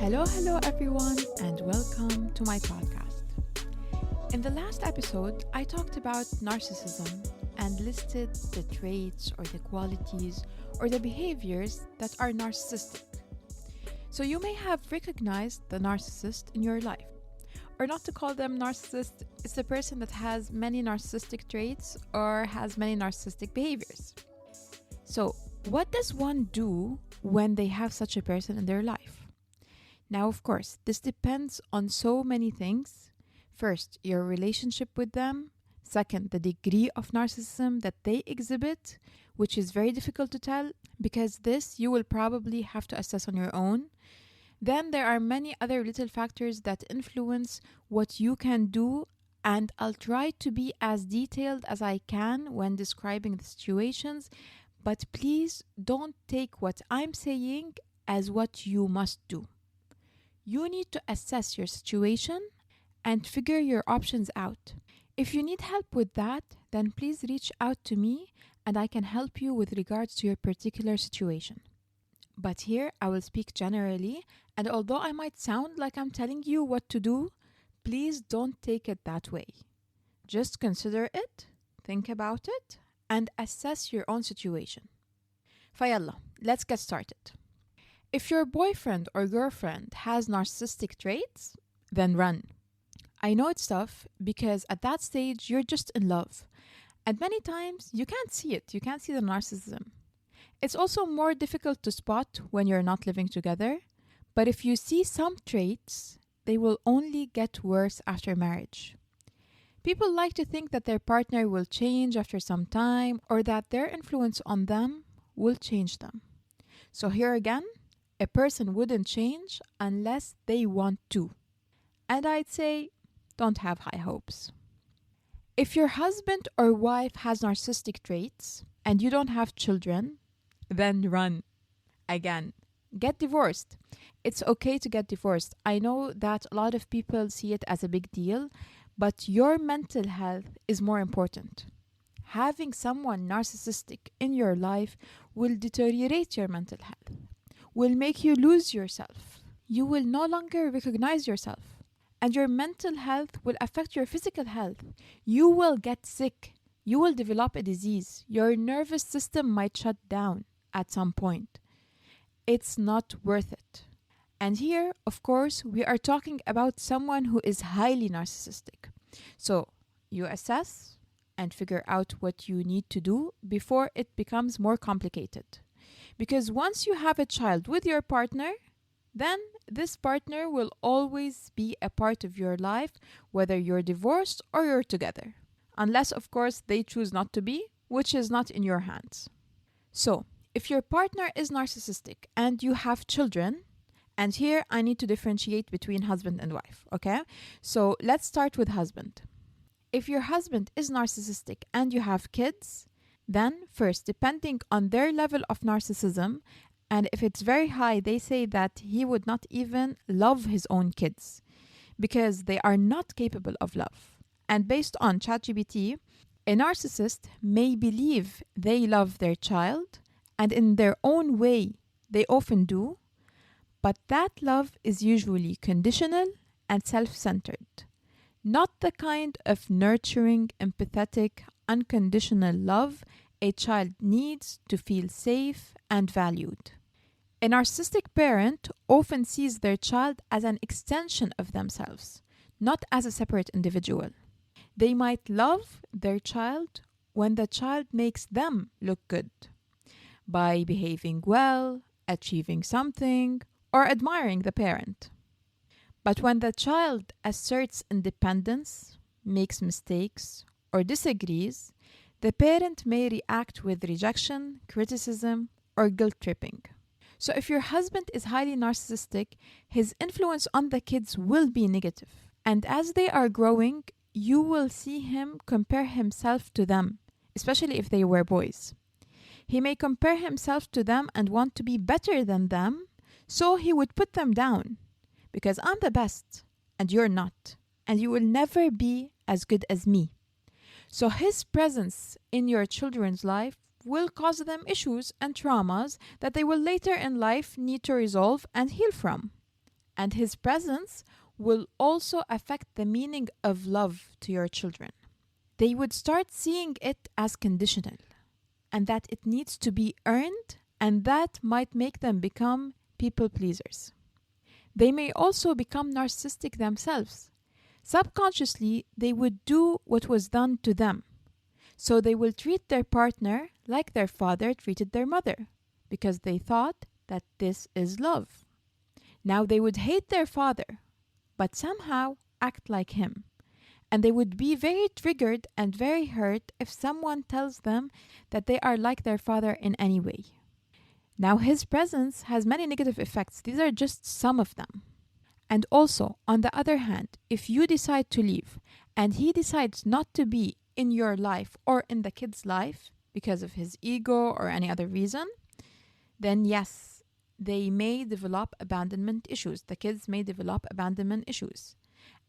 Hello everyone, and welcome to my podcast. In the last episode, I talked about narcissism and listed the traits or the qualities or the behaviors that are narcissistic. So you may have recognized the narcissist in your life. Or not to call them narcissist, it's the person that has many narcissistic traits or has many narcissistic behaviors. So what does one do when they have such a person in their life? Now, of course, this depends on so many things. First, your relationship with them. Second, the degree of narcissism that they exhibit, which is very difficult to tell because this you will probably have to assess on your own. Then there are many other little factors that influence what you can do, and I'll try to be as detailed as I can when describing the situations, but please don't take what I'm saying as what you must do. You need to assess your situation and figure your options out. If you need help with that, then please reach out to me and I can help you with regards to your particular situation. But here I will speak generally, and although I might sound like I'm telling you what to do, please don't take it that way. Just consider it, think about it, and assess your own situation. Fayallah, let's get started. If your boyfriend or girlfriend has narcissistic traits, then run. I know it's tough because at that stage you're just in love. And many times you can't see it. You can't see the narcissism. It's also more difficult to spot when you're not living together. But if you see some traits, they will only get worse after marriage. People like to think that their partner will change after some time or that their influence on them will change them. So here again, a person wouldn't change unless they want to. And I'd say, don't have high hopes. If your husband or wife has narcissistic traits and you don't have children, then run. Again, get divorced. It's okay to get divorced. I know that a lot of people see it as a big deal, but your mental health is more important. Having someone narcissistic in your life will deteriorate your mental health, will make you lose yourself. You will no longer recognize yourself. And your mental health will affect your physical health. You will get sick. You will develop a disease. Your nervous system might shut down at some point. It's not worth it. And here, of course, we are talking about someone who is highly narcissistic. So you assess and figure out what you need to do before it becomes more complicated. Because once you have a child with your partner, then this partner will always be a part of your life, whether you're divorced or you're together. Unless, of course, they choose not to be, which is not in your hands. So, if your partner is narcissistic and you have children, and here I need to differentiate between husband and wife, okay? So let's start with husband. If your husband is narcissistic and you have kids, then first, depending on their level of narcissism, and if it's very high, they say that he would not even love his own kids because they are not capable of love. And based on ChatGPT, a narcissist may believe they love their child, and in their own way, they often do, but that love is usually conditional and self-centered, not the kind of nurturing, empathetic, unconditional love a child needs to feel safe and valued. A narcissistic parent often sees their child as an extension of themselves, not as a separate individual. They might love their child when the child makes them look good, by behaving well, achieving something, or admiring the parent. But when the child asserts independence, makes mistakes, or disagrees, the parent may react with rejection, criticism, or guilt-tripping. So if your husband is highly narcissistic, his influence on the kids will be negative. And as they are growing, you will see him compare himself to them, especially if they were boys. He may compare himself to them and want to be better than them, so he would put them down. Because I'm the best, and you're not. And you will never be as good as me. So his presence in your children's life will cause them issues and traumas that they will later in life need to resolve and heal from. And his presence will also affect the meaning of love to your children. They would start seeing it as conditional and that it needs to be earned, and that might make them become people pleasers. They may also become narcissistic themselves. Subconsciously, they would do what was done to them. So they will treat their partner like their father treated their mother, because they thought that this is love. Now they would hate their father, but somehow act like him. And they would be very triggered and very hurt if someone tells them that they are like their father in any way. Now, his presence has many negative effects. These are just some of them. And also, on the other hand, if you decide to leave and he decides not to be in your life or in the kid's life because of his ego or any other reason, then yes, they may develop abandonment issues. The kids may develop abandonment issues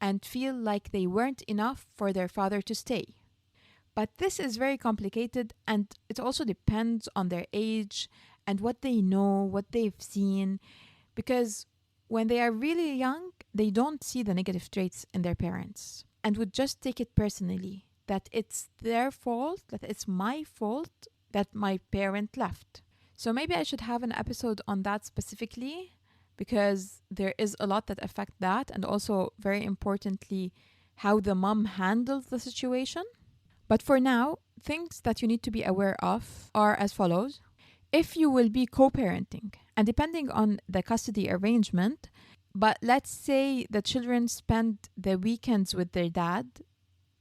and feel like they weren't enough for their father to stay. But this is very complicated, and it also depends on their age and what they know, what they've seen, because when they are really young, they don't see the negative traits in their parents and would just take it personally, that it's their fault, that it's my fault that my parent left. So maybe I should have an episode on that specifically, because there is a lot that affect that, and also very importantly, how the mom handles the situation. But for now, things that you need to be aware of are as follows. If you will be co-parenting, and depending on the custody arrangement, but let's say the children spend the weekends with their dad,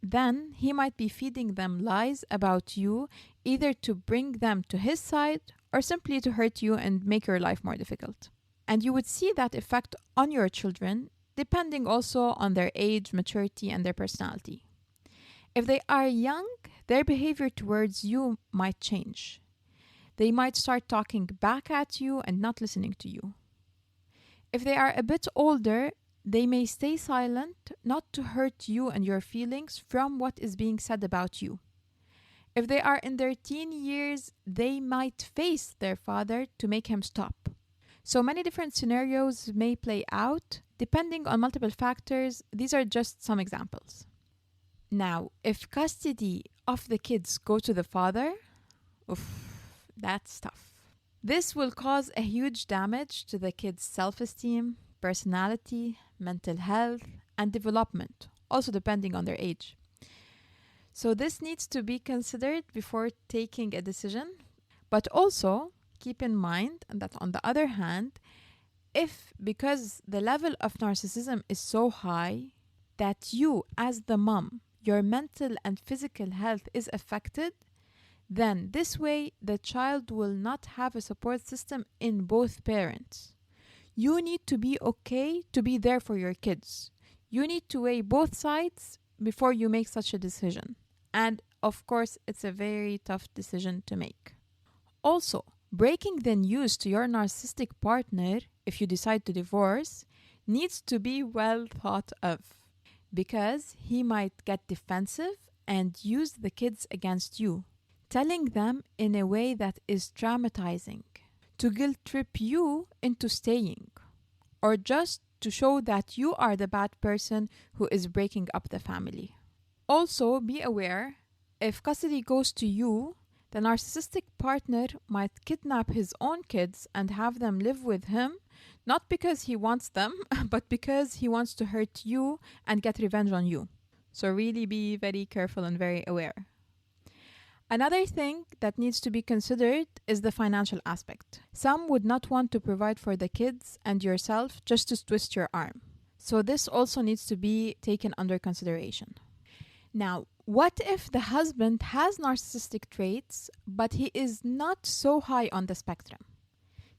then he might be feeding them lies about you, either to bring them to his side or simply to hurt you and make your life more difficult. And you would see that effect on your children, depending also on their age, maturity, and their personality. If they are young, their behavior towards you might change. They might start talking back at you and not listening to you. If they are a bit older, they may stay silent, not to hurt you and your feelings from what is being said about you. If they are in their teen years, they might face their father to make him stop. So many different scenarios may play out depending on multiple factors. These are just some examples. Now, if custody of the kids go to the father, that's tough. This will cause a huge damage to the kids' self-esteem, personality, mental health, and development, also depending on their age. So this needs to be considered before taking a decision, but also keep in mind that on the other hand, if because the level of narcissism is so high that you as the mom, your mental and physical health is affected, then this way the child will not have a support system in both parents. You need to be okay to be there for your kids. You need to weigh both sides before you make such a decision. And of course, it's a very tough decision to make. Also, breaking the news to your narcissistic partner, if you decide to divorce, needs to be well thought of, because he might get defensive and use the kids against you, telling them in a way that is traumatizing, to guilt trip you into staying, or just to show that you are the bad person who is breaking up the family. Also, be aware, if custody goes to you, the narcissistic partner might kidnap his own kids and have them live with him, not because he wants them, but because he wants to hurt you and get revenge on you. So really be very careful and very aware. Another thing that needs to be considered is the financial aspect. Some would not want to provide for the kids and yourself just to twist your arm. So this also needs to be taken under consideration. Now, what if the husband has narcissistic traits, but he is not so high on the spectrum?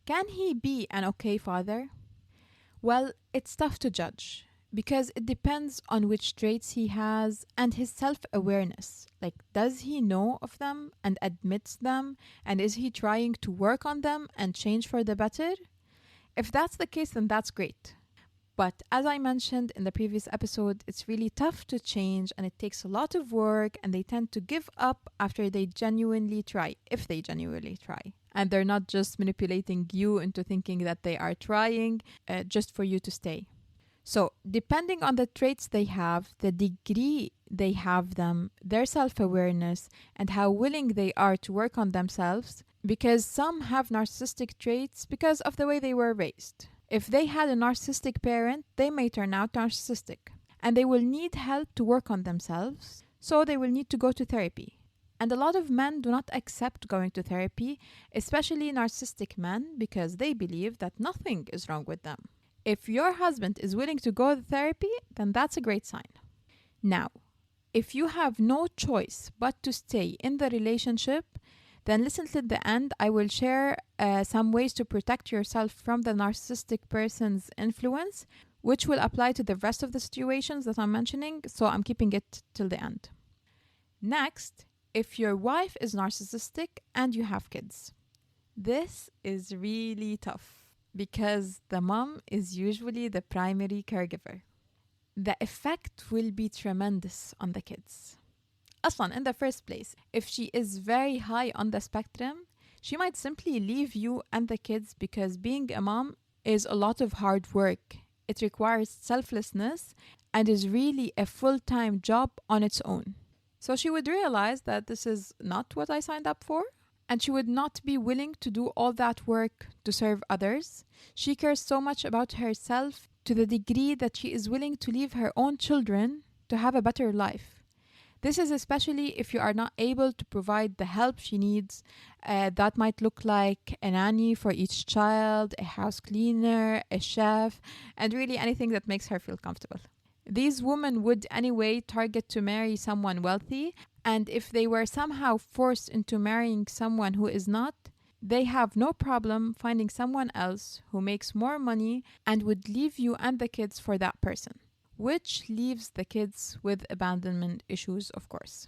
Can he be an okay father? Well, it's tough to judge, because it depends on which traits he has and his self-awareness. Like, does he know of them and admits them? And is he trying to work on them and change for the better? If that's the case, then that's great. But as I mentioned in the previous episode, it's really tough to change and it takes a lot of work, and they tend to give up after they genuinely try, if they genuinely try. and they're not just manipulating you into thinking that they are trying just for you to stay. So, depending on the traits they have, the degree they have them, their self-awareness, and how willing they are to work on themselves, because some have narcissistic traits because of the way they were raised. If they had a narcissistic parent, they may turn out narcissistic, and they will need help to work on themselves, so they will need to go to therapy. And a lot of men do not accept going to therapy, especially narcissistic men, because they believe that nothing is wrong with them. If your husband is willing to go to therapy, then that's a great sign. Now, if you have no choice but to stay in the relationship, then listen till the end. I will share some ways to protect yourself from the narcissistic person's influence, which will apply to the rest of the situations that I'm mentioning, so I'm keeping it till the end. Next, if your wife is narcissistic and you have kids, this is really tough because the mom is usually the primary caregiver. The effect will be tremendous on the kids. Aslan, in the first place, if she is very high on the spectrum, she might simply leave you and the kids because being a mom is a lot of hard work. It requires selflessness and is really a full-time job on its own. So she would realize that this is not what I signed up for, and she would not be willing to do all that work to serve others. She cares so much about herself to the degree that she is willing to leave her own children to have a better life. This is especially if you are not able to provide the help she needs. That might look like a nanny for each child, a house cleaner, a chef, and really anything that makes her feel comfortable. These women would anyway target to marry someone wealthy, and if they were somehow forced into marrying someone who is not, they have no problem finding someone else who makes more money and would leave you and the kids for that person, which leaves the kids with abandonment issues, of course.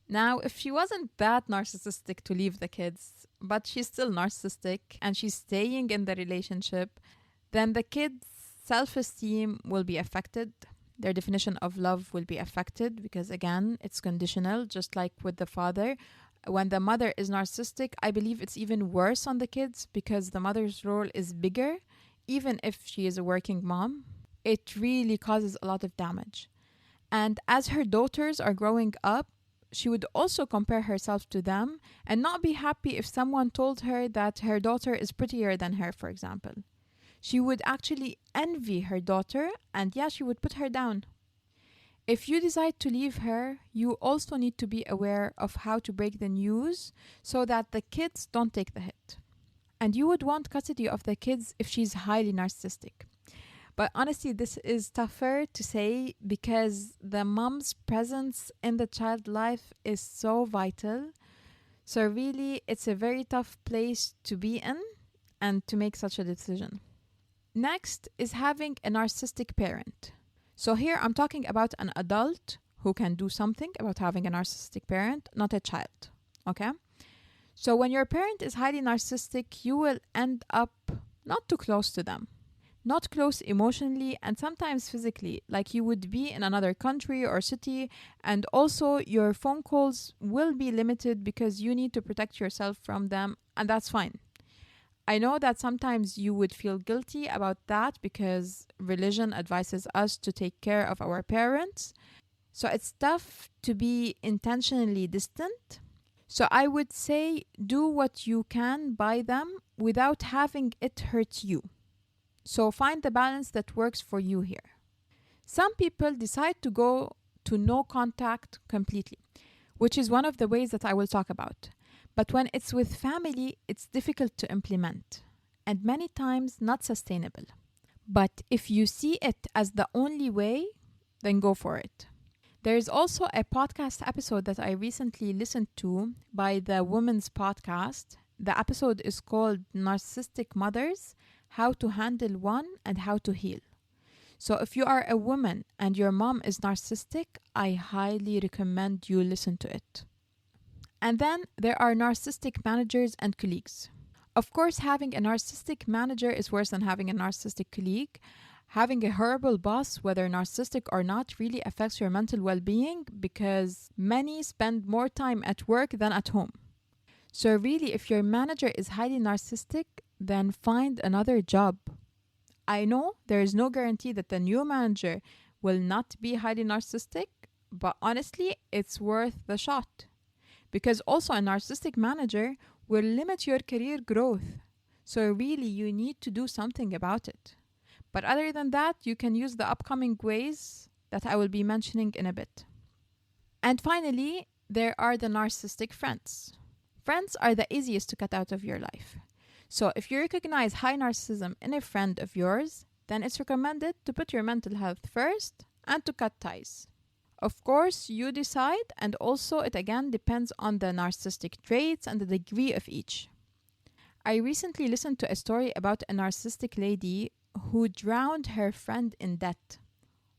Now, if she wasn't that narcissistic to leave the kids, but she's still narcissistic and she's staying in the relationship, then the kids' self-esteem will be affected. Their definition of love will be affected because, again, it's conditional, just like with the father. When the mother is narcissistic, I believe it's even worse on the kids because the mother's role is bigger, even if she is a working mom. It really causes a lot of damage. And as her daughters are growing up, she would also compare herself to them and not be happy if someone told her that her daughter is prettier than her, for example. She would actually envy her daughter and she would put her down. If you decide to leave her, you also need to be aware of how to break the news so that the kids don't take the hit. And you would want custody of the kids if she's highly narcissistic. But honestly, this is tougher to say because the mom's presence in the child life is so vital. So really, it's a very tough place to be in and to make such a decision. Next is having a narcissistic parent. So here I'm talking about an adult who can do something about having a narcissistic parent, not a child. Okay? So when your parent is highly narcissistic, you will end up not too close to them. Not close emotionally and sometimes physically, like you would be in another country or city, and also your phone calls will be limited because you need to protect yourself from them, and that's fine. I know that sometimes you would feel guilty about that because religion advises us to take care of our parents. So it's tough to be intentionally distant. So I would say do what you can by them without having it hurt you. So find the balance that works for you here. Some people decide to go to no contact completely, which is one of the ways that I will talk about. But when it's with family, it's difficult to implement and many times not sustainable. But if you see it as the only way, then go for it. There is also a podcast episode that I recently listened to by the Women's Podcast. The episode is called Narcissistic Mothers, How to Handle One and How to Heal. So if you are a woman and your mom is narcissistic, I highly recommend you listen to it. And then there are narcissistic managers and colleagues. Of course, having a narcissistic manager is worse than having a narcissistic colleague. Having a horrible boss, whether narcissistic or not, really affects your mental well-being because many spend more time at work than at home. So really, if your manager is highly narcissistic, then find another job. I know there is no guarantee that the new manager will not be highly narcissistic, but honestly, it's worth the shot. Because also a narcissistic manager will limit your career growth. So really, you need to do something about it. But other than that, you can use the upcoming ways that I will be mentioning in a bit. And finally, there are the narcissistic friends. Friends are the easiest to cut out of your life. So if you recognize high narcissism in a friend of yours, then it's recommended to put your mental health first and to cut ties. Of course, you decide, and also it again depends on the narcissistic traits and the degree of each. I recently listened to a story about a narcissistic lady who drowned her friend in debt.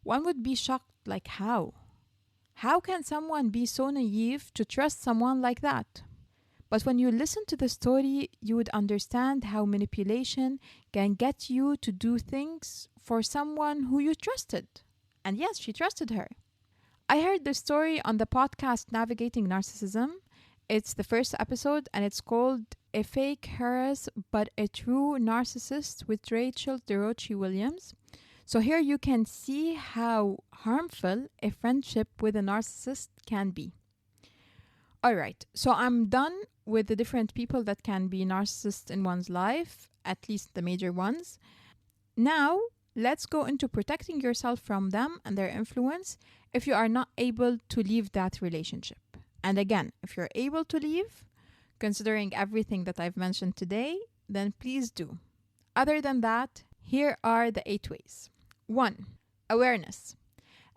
One would be shocked, like how? How can someone be so naive to trust someone like that? But when you listen to the story, you would understand how manipulation can get you to do things for someone who you trusted. And yes, she trusted her. I heard the story on the podcast Navigating Narcissism. It's the first episode and it's called A Fake Heiress But a True Narcissist with Rachel DeRochi Williams. So here you can see how harmful a friendship with a narcissist can be. Alright, so I'm done with the different people that can be narcissists in one's life, at least the major ones. Now, let's go into protecting yourself from them and their influence if you are not able to leave that relationship. And again, if you're able to leave, considering everything that I've mentioned today, then please do. Other than that, here are the 8 ways. 1. Awareness.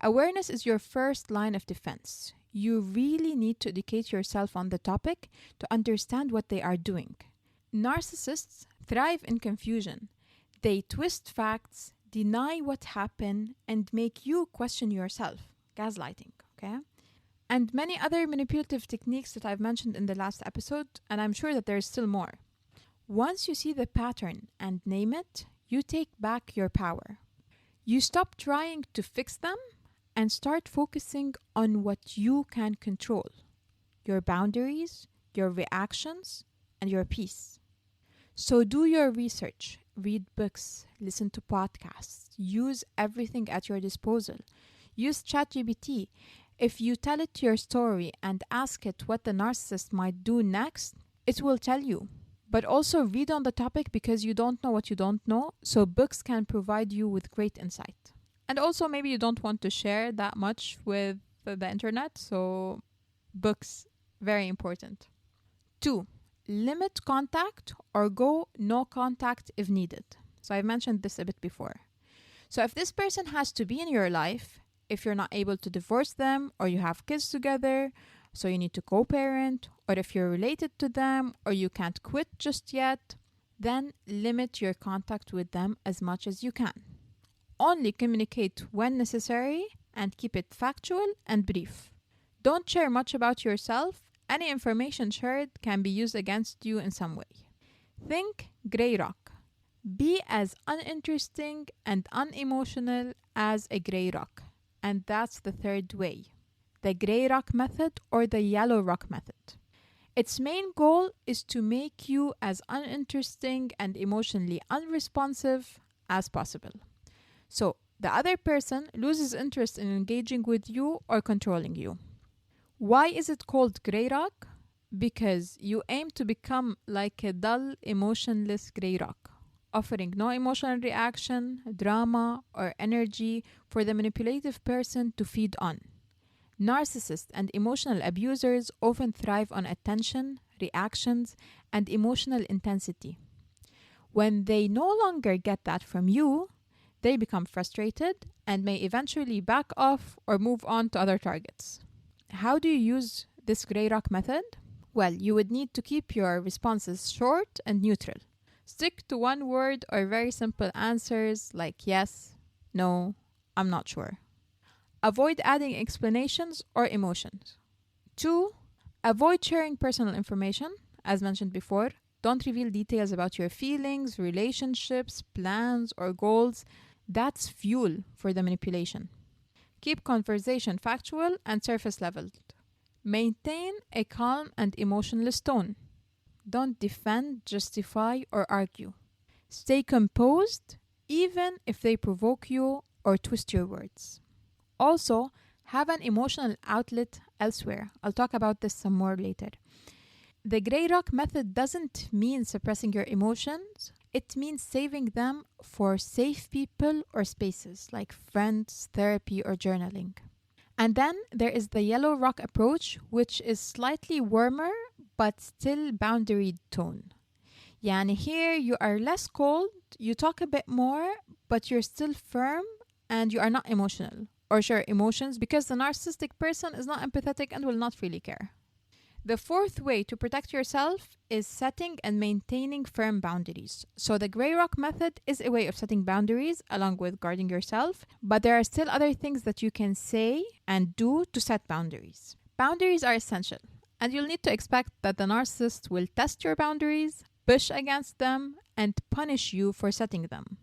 Awareness is your first line of defense. You really need to educate yourself on the topic to understand what they are doing. Narcissists thrive in confusion. They twist facts, deny what happened, and make you question yourself. Gaslighting, okay? And many other manipulative techniques that I've mentioned in the last episode, and I'm sure that there's still more. Once you see the pattern and name it, you take back your power. You stop trying to fix them and start focusing on what you can control. Your boundaries, your reactions, and your peace. So do your research, read books, listen to podcasts, use everything at your disposal. Use ChatGPT. If you tell it your story and ask it what the narcissist might do next, it will tell you. But also read on the topic because you don't know what you don't know, so books can provide you with great insight. And also maybe you don't want to share that much with the internet, so books, very important. 2. Limit contact or go no contact if needed. So I've mentioned this a bit before. So if this person has to be in your life, if you're not able to divorce them or you have kids together, so you need to co-parent, or if you're related to them or you can't quit just yet, then limit your contact with them as much as you can. Only communicate when necessary and keep it factual and brief. Don't share much about yourself. Any information shared can be used against you in some way. Think gray rock. Be as uninteresting and unemotional as a gray rock. And that's the 3rd way. The gray rock method or the yellow rock method. Its main goal is to make you as uninteresting and emotionally unresponsive as possible. So the other person loses interest in engaging with you or controlling you. Why is it called gray rock? Because you aim to become like a dull, emotionless gray rock, offering no emotional reaction, drama, or energy for the manipulative person to feed on. Narcissists and emotional abusers often thrive on attention, reactions, and emotional intensity. When they no longer get that from you, they become frustrated and may eventually back off or move on to other targets. How do you use this gray rock method? Well, you would need to keep your responses short and neutral. Stick to one word or very simple answers like yes, no, I'm not sure. Avoid adding explanations or emotions. 2. Avoid sharing personal information. As mentioned before, don't reveal details about your feelings, relationships, plans, or goals. That's fuel for the manipulation. Keep conversation factual and surface leveled. Maintain a calm and emotionless tone. Don't defend, justify, or argue. Stay composed, even if they provoke you or twist your words. Also, have an emotional outlet elsewhere. I'll talk about this some more later. The Grey Rock method doesn't mean suppressing your emotions. It means saving them for safe people or spaces like friends, therapy, or journaling. And then there is the Yellow Rock approach, which is slightly warmer but still boundaried tone. Yani here you are less cold, you talk a bit more, but you're still firm and you are not emotional or share emotions because the narcissistic person is not empathetic and will not really care. The fourth way to protect yourself is setting and maintaining firm boundaries. So the Grey Rock method is a way of setting boundaries along with guarding yourself, but there are still other things that you can say and do to set boundaries. Boundaries are essential, and you'll need to expect that the narcissist will test your boundaries, push against them, and punish you for setting them.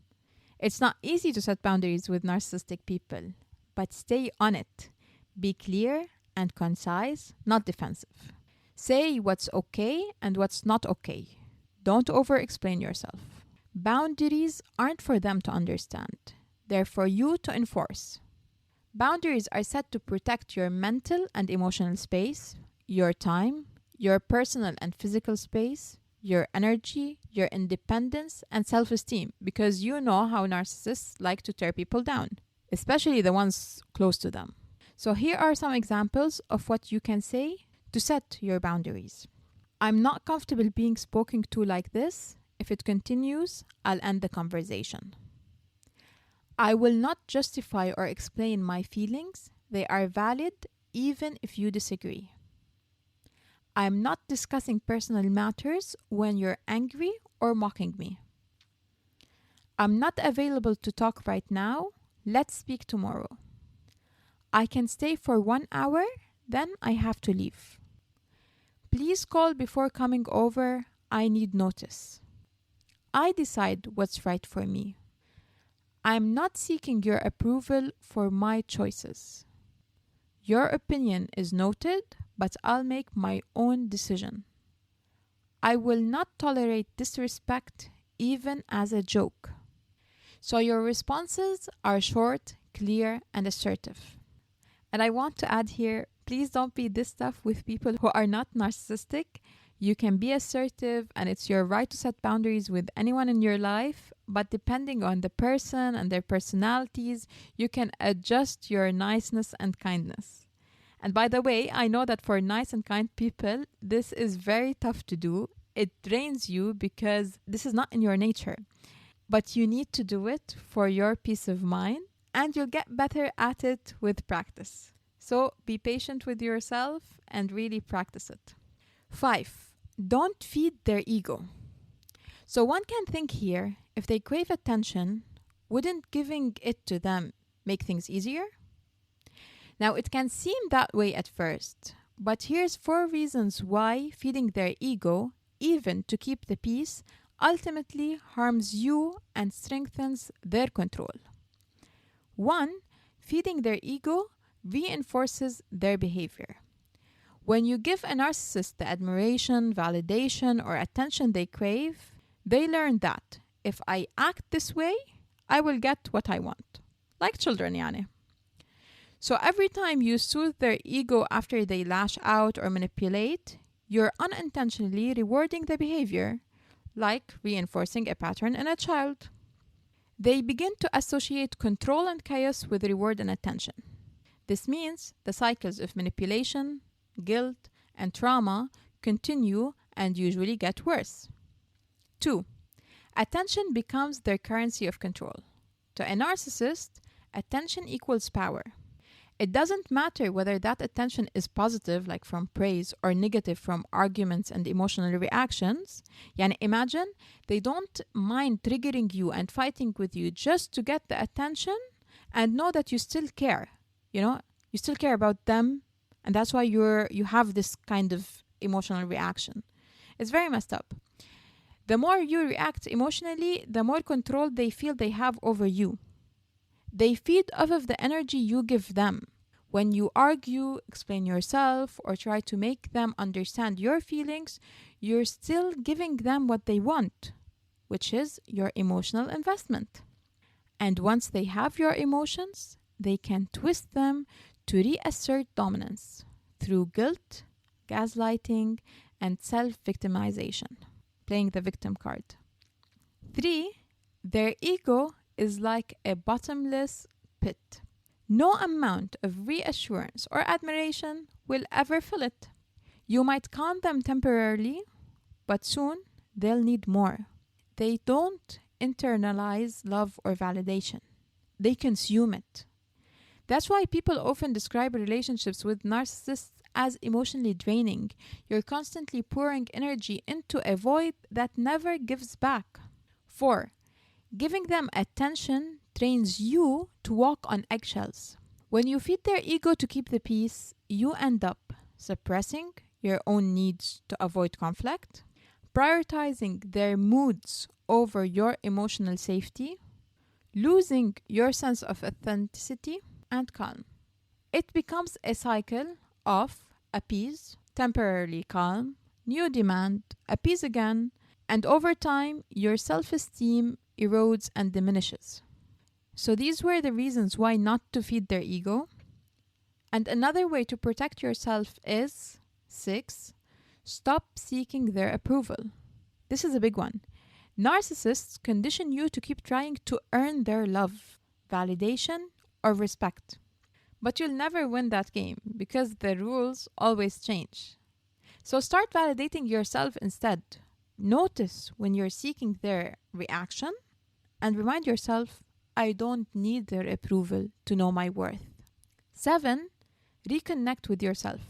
It's not easy to set boundaries with narcissistic people, but stay on it. Be clear and concise, not defensive. Say what's okay and what's not okay. Don't over-explain yourself. Boundaries aren't for them to understand. They're for you to enforce. Boundaries are set to protect your mental and emotional space, your time, your personal and physical space, your energy, your independence, and self-esteem, because you know how narcissists like to tear people down, especially the ones close to them. So here are some examples of what you can say to set your boundaries. I'm not comfortable being spoken to like this. If it continues, I'll end the conversation. I will not justify or explain my feelings. They are valid even if you disagree. I'm not discussing personal matters when you're angry or mocking me. I'm not available to talk right now. Let's speak tomorrow. I can stay for 1 hour, then I have to leave. Please call before coming over. I need notice. I decide what's right for me. I'm not seeking your approval for my choices. Your opinion is noted, but I'll make my own decision. I will not tolerate disrespect, even as a joke. So your responses are short, clear, and assertive. And I want to add here, please don't be this tough with people who are not narcissistic. You can be assertive and it's your right to set boundaries with anyone in your life, but depending on the person and their personalities, you can adjust your niceness and kindness. And by the way, I know that for nice and kind people, this is very tough to do. It drains you because this is not in your nature. But you need to do it for your peace of mind, and you'll get better at it with practice. So be patient with yourself and really practice it. 5. Don't feed their ego. So one can think here, if they crave attention, wouldn't giving it to them make things easier? Now it can seem that way at first, but here's 4 reasons why feeding their ego, even to keep the peace, ultimately harms you and strengthens their control. 1. Feeding their ego reinforces their behavior. When you give a narcissist the admiration, validation, or attention they crave, they learn that if I act this way, I will get what I want. Like children, yani. So every time you soothe their ego after they lash out or manipulate, you're unintentionally rewarding the behavior, like reinforcing a pattern in a child. They begin to associate control and chaos with reward and attention. This means the cycles of manipulation, guilt, and trauma continue and usually get worse. 2. Attention becomes their currency of control. To a narcissist, attention equals power. It doesn't matter whether that attention is positive, like from praise, or negative from arguments and emotional reactions. Yani imagine they don't mind triggering you and fighting with you just to get the attention and know that you still care. You know, you still care about them, and that's why you have this kind of emotional reaction. It's very messed up. The more you react emotionally, the more control they feel they have over you. They feed off of the energy you give them. When you argue, explain yourself, or try to make them understand your feelings, you're still giving them what they want, which is your emotional investment. And once they have your emotions, they can twist them to reassert dominance through guilt, gaslighting, and self-victimization, playing the victim card. 3, their ego is like a bottomless pit. No amount of reassurance or admiration will ever fill it. You might calm them temporarily, but soon they'll need more. They don't internalize love or validation. They consume it. That's why people often describe relationships with narcissists as emotionally draining. You're constantly pouring energy into a void that never gives back. 4, giving them attention trains you to walk on eggshells. When you feed their ego to keep the peace, you end up suppressing your own needs to avoid conflict, prioritizing their moods over your emotional safety, losing your sense of authenticity and calm. It becomes a cycle of appease, temporarily calm, new demand, appease again, and over time, your self-esteem erodes and diminishes. So these were the reasons why not to feed their ego. And another way to protect yourself is 6, stop seeking their approval. This is a big one. Narcissists condition you to keep trying to earn their love, validation, or respect. But you'll never win that game because the rules always change. So start validating yourself instead. Notice when you're seeking their reaction and remind yourself, I don't need their approval to know my worth. 7, reconnect with yourself.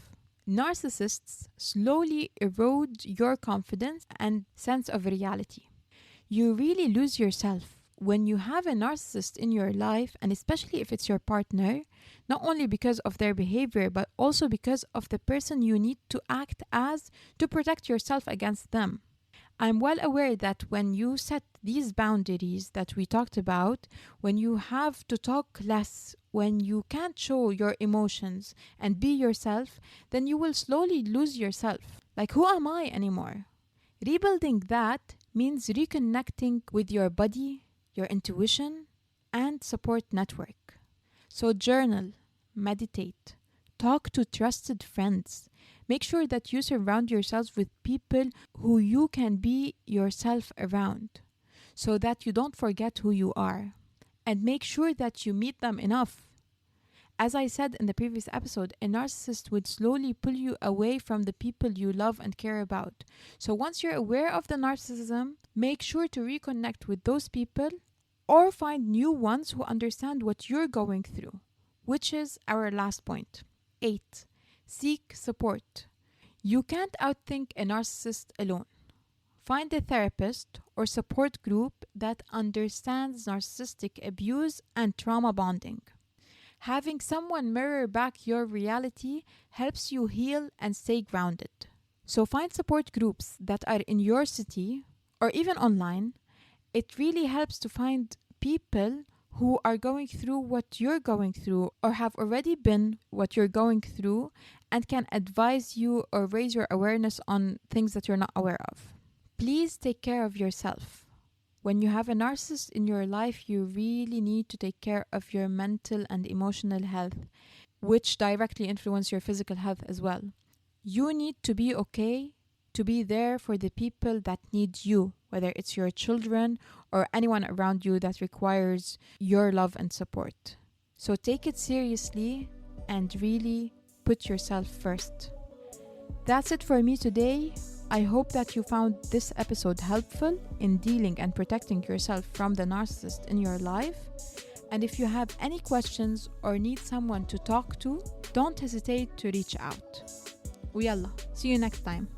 Narcissists slowly erode your confidence and sense of reality. You really lose yourself when you have a narcissist in your life, and especially if it's your partner, not only because of their behavior, but also because of the person you need to act as to protect yourself against them. I'm well aware that when you set these boundaries that we talked about, when you have to talk less, when you can't show your emotions and be yourself, then you will slowly lose yourself. Like, who am I anymore? Rebuilding that means reconnecting with your body, your intuition, and support network. So journal, meditate, talk to trusted friends. Make sure that you surround yourselves with people who you can be yourself around so that you don't forget who you are. And make sure that you meet them enough. As I said in the previous episode, a narcissist would slowly pull you away from the people you love and care about. So once you're aware of the narcissism, make sure to reconnect with those people or find new ones who understand what you're going through, which is our last point. 8, seek support. You can't outthink a narcissist alone. Find a therapist or support group that understands narcissistic abuse and trauma bonding. Having someone mirror back your reality helps you heal and stay grounded. So find support groups that are in your city or even online. It really helps to find people who are going through what you're going through or have already been what you're going through and can advise you or raise your awareness on things that you're not aware of. Please take care of yourself. When you have a narcissist in your life, you really need to take care of your mental and emotional health, which directly influence your physical health as well. You need to be okay to be there for the people that need you, whether it's your children or anyone around you that requires your love and support. So take it seriously and really put yourself first. That's it for me today. I hope that you found this episode helpful in dealing and protecting yourself from the narcissist in your life. And if you have any questions or need someone to talk to, don't hesitate to reach out. ويلا, see you next time.